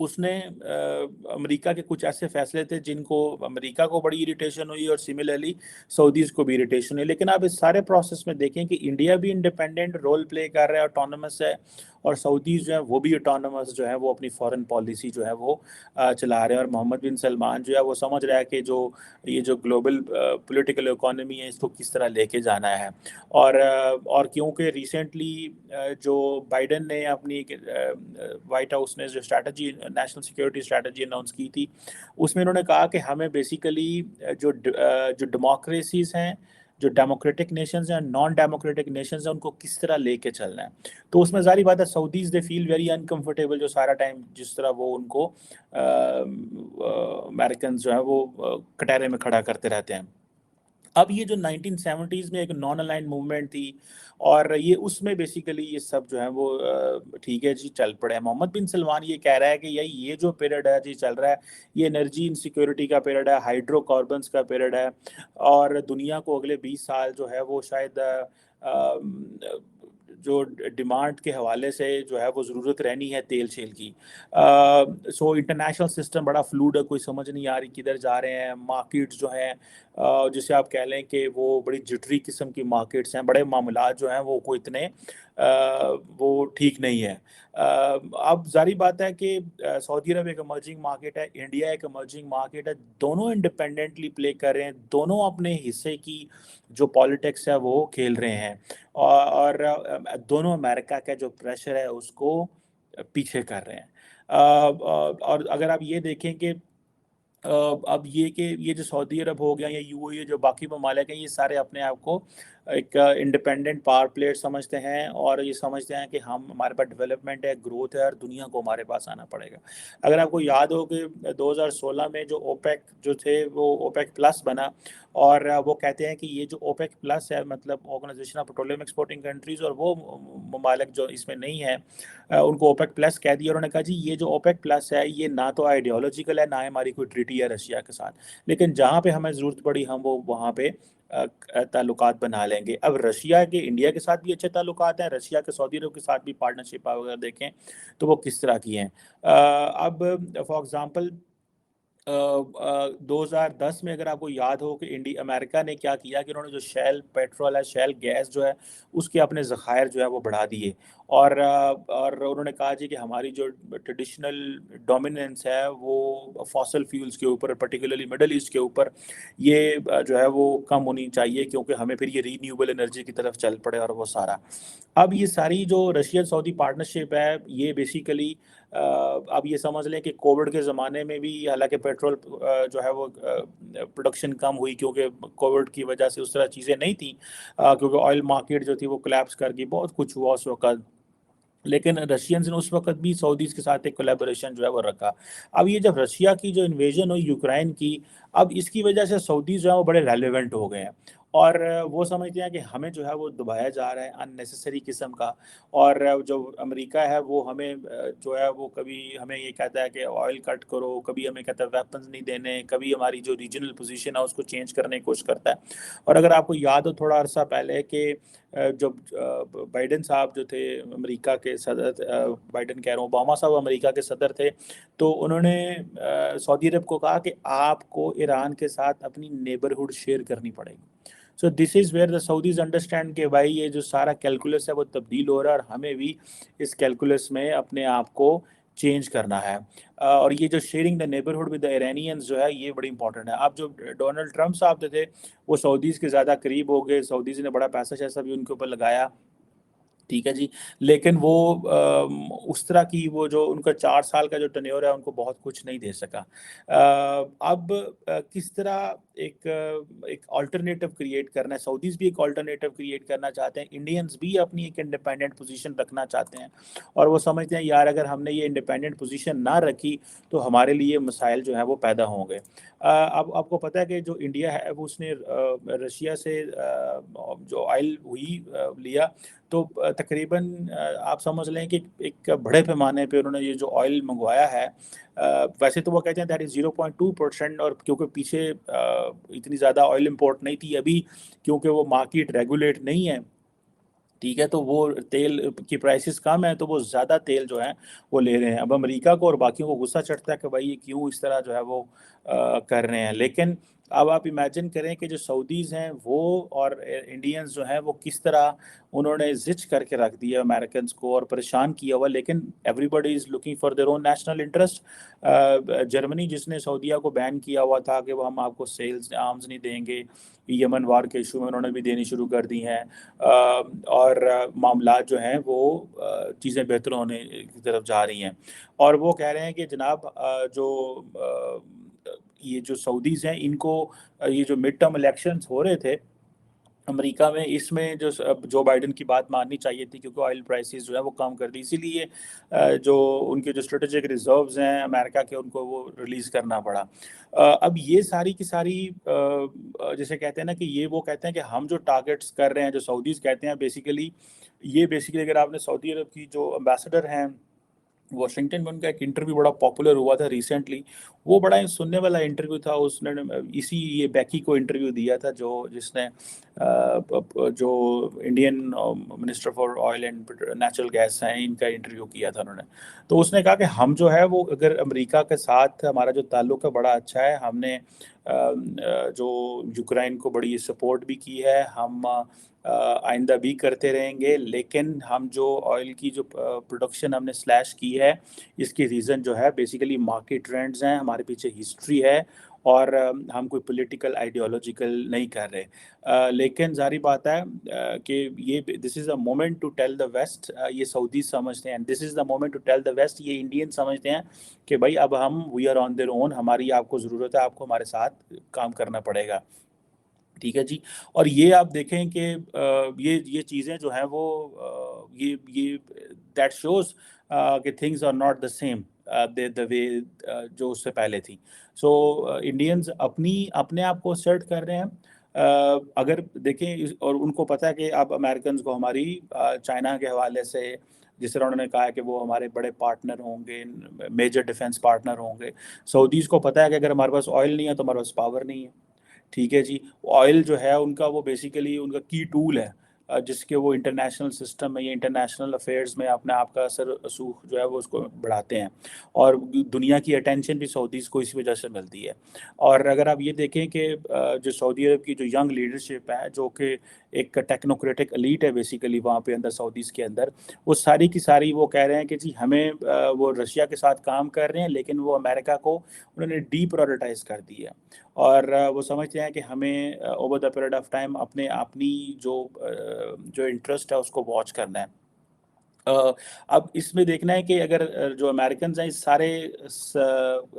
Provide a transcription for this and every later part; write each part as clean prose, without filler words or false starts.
اس نے امریکہ کے کچھ ایسے فیصلے تھے جن کو امریکہ کو بڑی اریٹیشن ہوئی اور سملرلی سعودیز کو بھی اریٹیشن ہوئی. لیکن آپ اس سارے پروسیس میں دیکھیں کہ انڈیا بھی انڈیپینڈنٹ رول پلے کر رہا ہے, آٹونومس ہے, اور سعودیز جو ہیں وہ بھی آٹونومس جو ہے وہ اپنی فارن پالیسی جو ہے وہ چلا رہے ہیں. اور محمد بن سلمان جو ہے وہ سمجھ رہا ہے کہ جو یہ جو گلوبل پولیٹیکل اکانومی ہے اس کو کس طرح لے کے جانا ہے. اور کیونکہ ریسنٹلی جو بائیڈن نے اپنی وائٹ ہاؤس نے جو strategy national security strategy announce کی تھی, اس میں انہوں نے کہا کہ ہمیں بیسیکلی جو ڈیموکریسیز ہیں, جو ڈیموکریٹک نیشنز ہیں, نان ڈیموکریٹک نیشنز ہیں, ان کو کس طرح لے کے چلنا ہے. تو اس میں ظاہری بات ہے سعودیز دے فیل ویری انکمفرٹیبل, جو سارا ٹائم جس طرح وہ ان کو امریکنز جو ہیں وہ کٹہرے میں کھڑا کرتے رہتے ہیں. اب یہ جو 1970s میں ایک نان الائنڈ موومنٹ تھی, اور یہ اس میں بیسیکلی یہ سب جو ہے وہ ٹھیک ہے جی چل پڑے ہیں. محمد بن سلمان یہ کہہ رہا ہے کہ یہ جو پیریڈ ہے جی چل رہا ہے, یہ انرجی انسیکیورٹی کا پیریڈ ہے, ہائیڈرو کاربنز کا پیریڈ ہے, اور دنیا کو اگلے 20 سال جو ہے وہ شاید جو ڈیمانڈ کے حوالے سے جو ہے وہ ضرورت رہنی ہے تیل شیل کی. سو انٹرنیشنل سسٹم بڑا فلوڈ ہے, کوئی سمجھ نہیں آ رہی کدھر جا رہے ہیں. مارکیٹس جو ہیں جسے آپ کہہ لیں کہ وہ بڑی جٹری قسم کی مارکیٹس ہیں, بڑے معاملات جو ہیں وہ کوئی اتنے وہ ٹھیک نہیں ہے. اب ظاہری بات ہے کہ سعودی عرب ایک ایمرجنگ مارکیٹ ہے, انڈیا ایک ایمرجنگ مارکیٹ ہے, دونوں انڈیپینڈنٹلی پلے کر رہے ہیں, دونوں اپنے حصے کی جو پالیٹکس ہے وہ کھیل رہے ہیں, اور دونوں امریکہ کا جو پریشر ہے اس کو پیچھے کر رہے ہیں. اور اگر آپ یہ دیکھیں کہ اب یہ کہ یہ جو سعودی عرب ہو گیا یا یو اے ای جو باقی ممالک ہیں, یہ سارے اپنے آپ کو ایک انڈیپینڈنٹ پاور پلیئر سمجھتے ہیں, اور یہ سمجھتے ہیں کہ ہمارے پاس ڈیولپمنٹ ہے, گروتھ ہے, اور دنیا کو ہمارے پاس آنا پڑے گا. اگر آپ کو یاد ہو کہ 2016 میں جو اوپیک جو تھے وہ اوپیک پلس بنا, اور وہ کہتے ہیں کہ یہ جو اوپیک پلس ہے مطلب organization of petroleum exporting countries, اور وہ ممالک جو اس میں نہیں ہیں ان کو اوپیک پلس کہہ دیا. انہوں نے کہا جی یہ جو اوپیک پلس ہے یہ نہ تو آئیڈیالوجیکل ہے, نہ ہماری کوئی ٹریٹی ہے رشیا کے ساتھ, لیکن جہاں پہ ہمیں ضرورت پڑی ہم وہاں پہ تعلقات بنا لیں گے. اب رشیا کے انڈیا کے ساتھ بھی اچھے تعلقات ہیں, رشیا کے سعودی عرب کے ساتھ بھی پارٹنرشپ اگر دیکھیں تو وہ کس طرح کی ہیں. اب فار ایگزامپل 2010 میں اگر آپ کو یاد ہو کہ امریکہ نے کیا کیا کہ انہوں نے جو شیل پیٹرول ہے, شیل گیس جو ہے, اس کے اپنے ذخائر جو ہے وہ بڑھا دیے, اور انہوں نے کہا جی کہ ہماری جو ٹریڈیشنل ڈومیننس ہے وہ فاسل فیولز کے اوپر, پرٹیکولرلی مڈل ایسٹ کے اوپر, یہ جو ہے وہ کم ہونی چاہیے, کیونکہ ہمیں پھر یہ رینیوبل انرجی کی طرف چل پڑے, اور وہ سارا. اب یہ ساری جو رشین سعودی پارٹنرشپ ہے یہ بیسیکلی اب یہ سمجھ لیں کہ کووڈ کے زمانے میں بھی حالانکہ پیٹرول جو ہے وہ پروڈکشن کم ہوئی کیونکہ کووڈ کی وجہ سے اس طرح چیزیں نہیں تھیں, کیونکہ آئل مارکیٹ جو تھی وہ کلیپس کر گئی, بہت کچھ ہوا اس وقت, لیکن رشینز نے اس وقت بھی سعودیز کے ساتھ ایک کولیبوریشن جو ہے وہ رکھا. اب یہ جب رشیا کی جو انویژن ہوئی یوکرائن کی, اب اس کی وجہ سے سعودیز جو ہے وہ بڑے ریلیونٹ ہو گئے ہیں, اور وہ سمجھتے ہیں کہ ہمیں جو ہے وہ دبایا جا رہا ہے ان نیسیسری قسم کا. اور جو امریکہ ہے وہ ہمیں جو ہے وہ کبھی ہمیں یہ کہتا ہے کہ آئل کٹ کرو, کبھی ہمیں کہتا ہے ویپنز نہیں دینے, کبھی ہماری جو ریجنل پوزیشن ہے اس کو چینج کرنے کی کوشش کرتا ہے. اور اگر آپ کو یاد ہو تھوڑا عرصہ پہلے کہ جب بائیڈن صاحب جو تھے امریکہ کے صدر, بائیڈن کہہ رہا ہوں اوباما صاحب امریکہ کے صدر تھے, تو انہوں نے سعودی عرب کو کہا کہ آپ کو ایران کے ساتھ اپنی نیبرہڈ شیئر کرنی پڑے گی. So this is where the Saudis understand کہ بھائی یہ جو سارا کیلکولس ہے وہ تبدیل ہو رہا ہے, اور ہمیں بھی اس کیلکولس میں اپنے آپ کو چینج کرنا ہے. اور یہ جو sharing the neighbourhood with the Iranians جو ہے یہ بڑی امپورٹنٹ ہے. اب جو ڈونلڈ ٹرمپ صاحب جو تھے وہ سعودیز کے زیادہ قریب ہو گئے, سعودیز نے بڑا پیسہ شیسہ بھی ان کے اوپر لگایا, ٹھیک ہے جی, لیکن وہ اس طرح کی وہ جو ان کا 4 سال کا جو ٹینیور ہے ان کو بہت کچھ نہیں دے سکا. اب کس طرح ایک آلٹرنیٹو کریٹ کرنا ہے, سعودیز بھی ایک آلٹرنیٹو کریٹ کرنا چاہتے ہیں, انڈینز بھی اپنی ایک انڈیپینڈنٹ پوزیشن رکھنا چاہتے ہیں, اور وہ سمجھتے ہیں یار اگر ہم نے یہ انڈیپینڈنٹ پوزیشن نہ رکھی تو ہمارے لیے مسائل جو ہیں وہ پیدا ہوں گے. اب آپ کو پتہ ہے کہ جو انڈیا ہے وہ اس نے رشیا سے جو آئل ہوئی لیا, تو تقریباً آپ سمجھ لیں کہ ایک بڑے پیمانے پہ انہوں نے یہ جو آئل منگوایا ہے, ویسے تو وہ کہتے ہیں دیٹ از 0.2%, اور کیونکہ پیچھے اتنی زیادہ آئل امپورٹ نہیں تھی ابھی, کیونکہ وہ مارکیٹ ریگولیٹ نہیں ہے, ٹھیک ہے، تو وہ تیل کی پرائسز کم ہے تو وہ زیادہ تیل جو ہے وہ لے رہے ہیں. اب امریکہ کو اور باقیوں کو غصہ چڑھتا ہے کہ بھائی یہ کیوں اس طرح جو ہے وہ کر رہے ہیں. لیکن اب آپ امیجن کریں کہ جو سعودیز ہیں وہ اور انڈینز جو ہیں وہ کس طرح انہوں نے زچ کر کے رکھ دیا امریکنز کو اور پریشان کیا ہوا. لیکن everybody is looking for their own national interest. Germany جس نے سعودیہ کو بین کیا ہوا تھا کہ وہ ہم آپ کو سیلز آرمز نہیں دیں گے، یمن وار کے ایشو میں انہوں نے بھی دینی شروع کر دی ہیں. اور معاملات جو ہیں وہ چیزیں بہتر ہونے کی طرف جا رہی ہیں. اور وہ کہہ رہے ہیں کہ جناب جو یہ جو سعودیز ہیں ان کو یہ جو مڈ ٹرم الیکشنز ہو رہے تھے امریکہ میں، اس میں جو بائیڈن کی بات ماننی چاہیے تھی کیونکہ آئل پرائسز جو ہے وہ کم کر دی. اسی لیے جو ان کے جو اسٹریٹجک ریزروز ہیں امریکہ کے ان کو وہ ریلیز کرنا پڑا. اب یہ ساری کی ساری جیسے کہتے ہیں نا کہ یہ وہ کہتے ہیں کہ ہم جو ٹارگٹس کر رہے ہیں، جو سعودیز کہتے ہیں بیسیکلی اگر آپ نے سعودی عرب کی جو امبیسڈر ہیں واشنگٹن میں، ان کا ایک انٹرویو بڑا پاپولر ہوا تھا ریسنٹلی. وہ بڑا سننے والا انٹرویو تھا. اس نے یہ بیکی کو انٹرویو دیا تھا جس نے جو Indian minister for oil and natural gas ہیں ان کا انٹرویو کیا تھا انہوں نے. تو اس نے کہا کہ ہم جو ہے وہ اگر امریکہ کے ساتھ ہمارا جو تعلق ہے بڑا اچھا ہے. ہم نے جو یوکرائن کو بڑی سپورٹ بھی کی ہے، ہم آئندہ بھی کرتے رہیں گے. لیکن ہم جو آئل کی جو پروڈکشن ہم نے سلیش کی ہے، اس کی ریزن جو ہے بیسیکلی مارکیٹ ٹرینڈز ہیں، ہمارے پیچھے ہسٹری ہے، اور ہم کوئی پولیٹیکل آئیڈیالوجیکل نہیں کر رہے. لیکن ظاہری بات ہے کہ یہ this is a moment to tell the West. یہ سعودی سمجھتے ہیں this is the moment to tell the West. یہ انڈین سمجھتے ہیں کہ بھائی اب ہم وی آر آن دیئر اون، ہماری آپ کو ضرورت ہے، آپ کو ہمارے ساتھ کام کرنا پڑے گا. ٹھیک ہے جی. اور یہ آپ دیکھیں کہ یہ چیزیں جو ہیں وہ یہ دیٹ شوز کہ things are not the same the way جو اس سے پہلے تھی. سو انڈینز اپنے آپ کو اسرٹ کر رہے ہیں. اگر دیکھیں اور ان کو پتہ ہے کہ اب امریکنز کو ہماری چائنا کے حوالے سے جس طرح انہوں نے کہا کہ وہ ہمارے بڑے پارٹنر ہوں گے، میجر ڈیفنس پارٹنر ہوں گے. سعودیز کو پتہ ہے کہ اگر ہمارے پاس آئل نہیں ہے تو ہمارے پاس پاور نہیں ہے. ٹھیک ہے جی. آئل جو ہے ان کا وہ بیسیکلی ان کا کی ٹول ہے جس کے وہ انٹرنیشنل سسٹم میں یا انٹرنیشنل افیئرز میں اپنے آپ کا اثر رسوخ جو ہے وہ اس کو بڑھاتے ہیں. اور دنیا کی اٹینشن بھی سعودیز کو اسی وجہ سے ملتی ہے. اور اگر آپ یہ دیکھیں کہ جو سعودی عرب کی جو ینگ لیڈرشپ ہے، جو کہ ایک ٹیکنوکریٹک ایلیٹ ہے بیسیکلی وہاں پہ اندر سعودیز کے اندر، وہ ساری کی ساری وہ کہہ رہے ہیں کہ جی ہمیں وہ رشیا کے ساتھ کام کر رہے ہیں لیکن وہ امریکہ کو انہوں نے ڈی پرائورٹائز کر دی ہے. اور وہ سمجھتے ہیں کہ ہمیں over the period of time اپنی جو انٹرسٹ ہے اس کو واچ کرنا ہے. اب اس میں دیکھنا ہے کہ اگر جو امریکنز ہیں اس سارے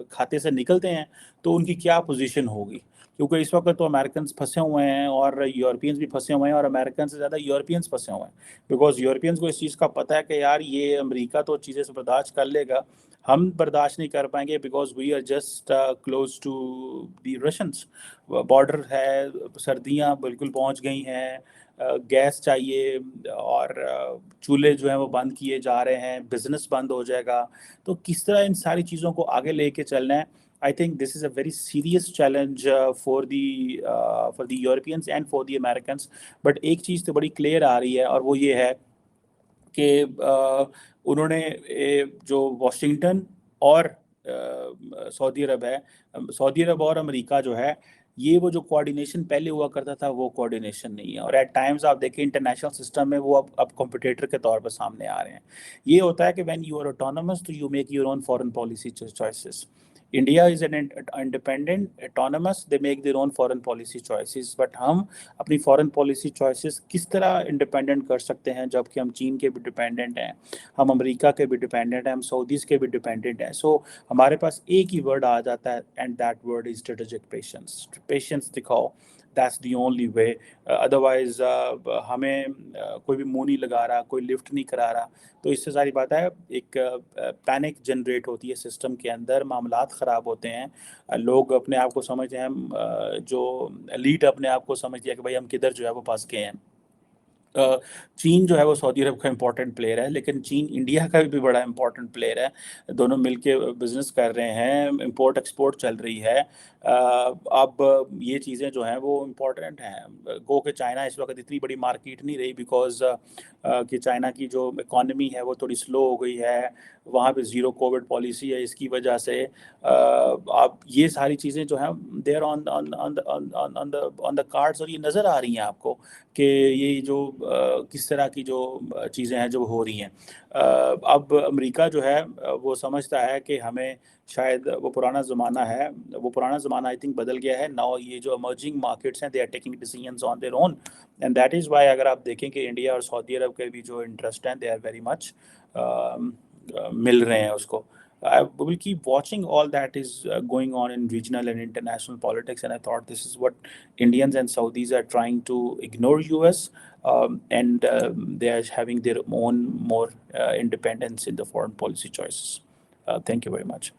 کھاتے سے نکلتے ہیں تو ان کی کیا پوزیشن ہوگی. کیونکہ اس وقت تو امریکنز پھنسے ہوئے ہیں اور یورپینز بھی پھنسے ہوئے ہیں، اور امریکن سے زیادہ یورپینز پھنسے ہوئے ہیں. بیکاز یورپینز کو اس چیز کا پتہ ہے کہ یار یہ امریکہ تو چیزیں سے برداشت کر لے گا، ہم برداشت نہیں کر پائیں گے because we are just close to the Russians. Border ہے، سردیاں بالکل پہنچ گئی ہیں، گیس چاہیے، اور چولہے جو ہیں وہ بند کیے جا رہے ہیں، بزنس بند ہو جائے گا. تو کس طرح ان ساری چیزوں کو آگے لے کے چلنا ہے؟ I think this is a very serious challenge for the Europeans and for the Americans. But ایک چیز تو بڑی کلیئر آ رہی ہے اور وہ یہ ہے کہ انہوں نے جو واشنگٹن اور سعودی عرب ہے، سعودی عرب اور امریکہ جو ہے، یہ وہ جو کوآرڈینیشن پہلے ہوا کرتا تھا وہ کوآرڈینیشن نہیں ہے. اور ایٹ ٹائمز آپ دیکھیں انٹرنیشنل سسٹم میں وہ اب کمپٹیٹر کے طور پر سامنے آ رہے ہیں. یہ ہوتا ہے کہ وین یو آر autonomous تو you make your own foreign policy choices. India is an independent autonomous, they make their own foreign policy choices. But ہم اپنی فارن پالیسی چوائسیز کس طرح انڈیپینڈنٹ کر سکتے ہیں جب کہ ہم چین کے بھی ڈیپینڈنٹ ہیں، ہم امریکہ کے بھی ڈیپینڈنٹ ہیں، ہم سعودیز کے بھی ڈیپینڈنٹ ہیں. سو ہمارے پاس ایک ہی ورڈ آ جاتا ہے and that word is strategic patience. Patience دکھاؤ، that's the only way. Otherwise ہمیں کوئی بھی منہ نہیں لگا رہا، کوئی لفٹ نہیں کرا رہا. تو اس سے ساری بات ہے ایک پینک جنریٹ ہوتی ہے سسٹم کے اندر، معاملات خراب ہوتے ہیں، لوگ اپنے آپ کو سمجھتے ہیں جو ایلیٹ اپنے آپ کو سمجھتی ہے کہ بھائی ہم کدھر جو ہے وہ پھنس گئے ہیں. چین جو ہے وہ سعودی عرب کا امپورٹنٹ پلیئر ہے، لیکن چین انڈیا کا بھی بڑا امپورٹنٹ پلیئر ہے، دونوں مل کے بزنس کر رہے ہیں، امپورٹ ایکسپورٹ چل رہی ہے۔ اب یہ چیزیں جو ہیں وہ امپورٹنٹ ہیں، گو کہ چائنا اس وقت اتنی بڑی مارکیٹ نہیں رہی، بیکاز کہ چائنا کی جو اکانومی ہے وہ تھوڑی سلو ہو گئی ہے، وہاں پہ زیرو کووڈ پالیسی ہے، اس کی وجہ سے اب یہ ساری چیزیں جو ہیں دیر آن دا کارڈز، اور یہ نظر آ رہی ہیں آپ کو کہ یہ جو کس طرح کی جو چیزیں ہیں جو ہو رہی ہیں۔ اب امریکہ جو ہے وہ سمجھتا ہے کہ ہمیں شاید وہ پرانا زمانہ ہے، وہ پرانا زمانہ آئی تھنک بدل گیا ہے، ناؤ یہ جو ایمرجنگ مارکیٹس ہیں they are taking decisions on their own, and that is why اگر آپ دیکھیں کہ انڈیا اور سعودی عرب کے بھی جو انٹرسٹ ہیں دے آر ویری مچ مل رہے ہیں اس کو۔ I will keep watching all that is going on in regional and international politics, and I thought this is what Indians and Saudis are trying to ignore US, and they are having their own more independence in the foreign policy choices. Thank you very much.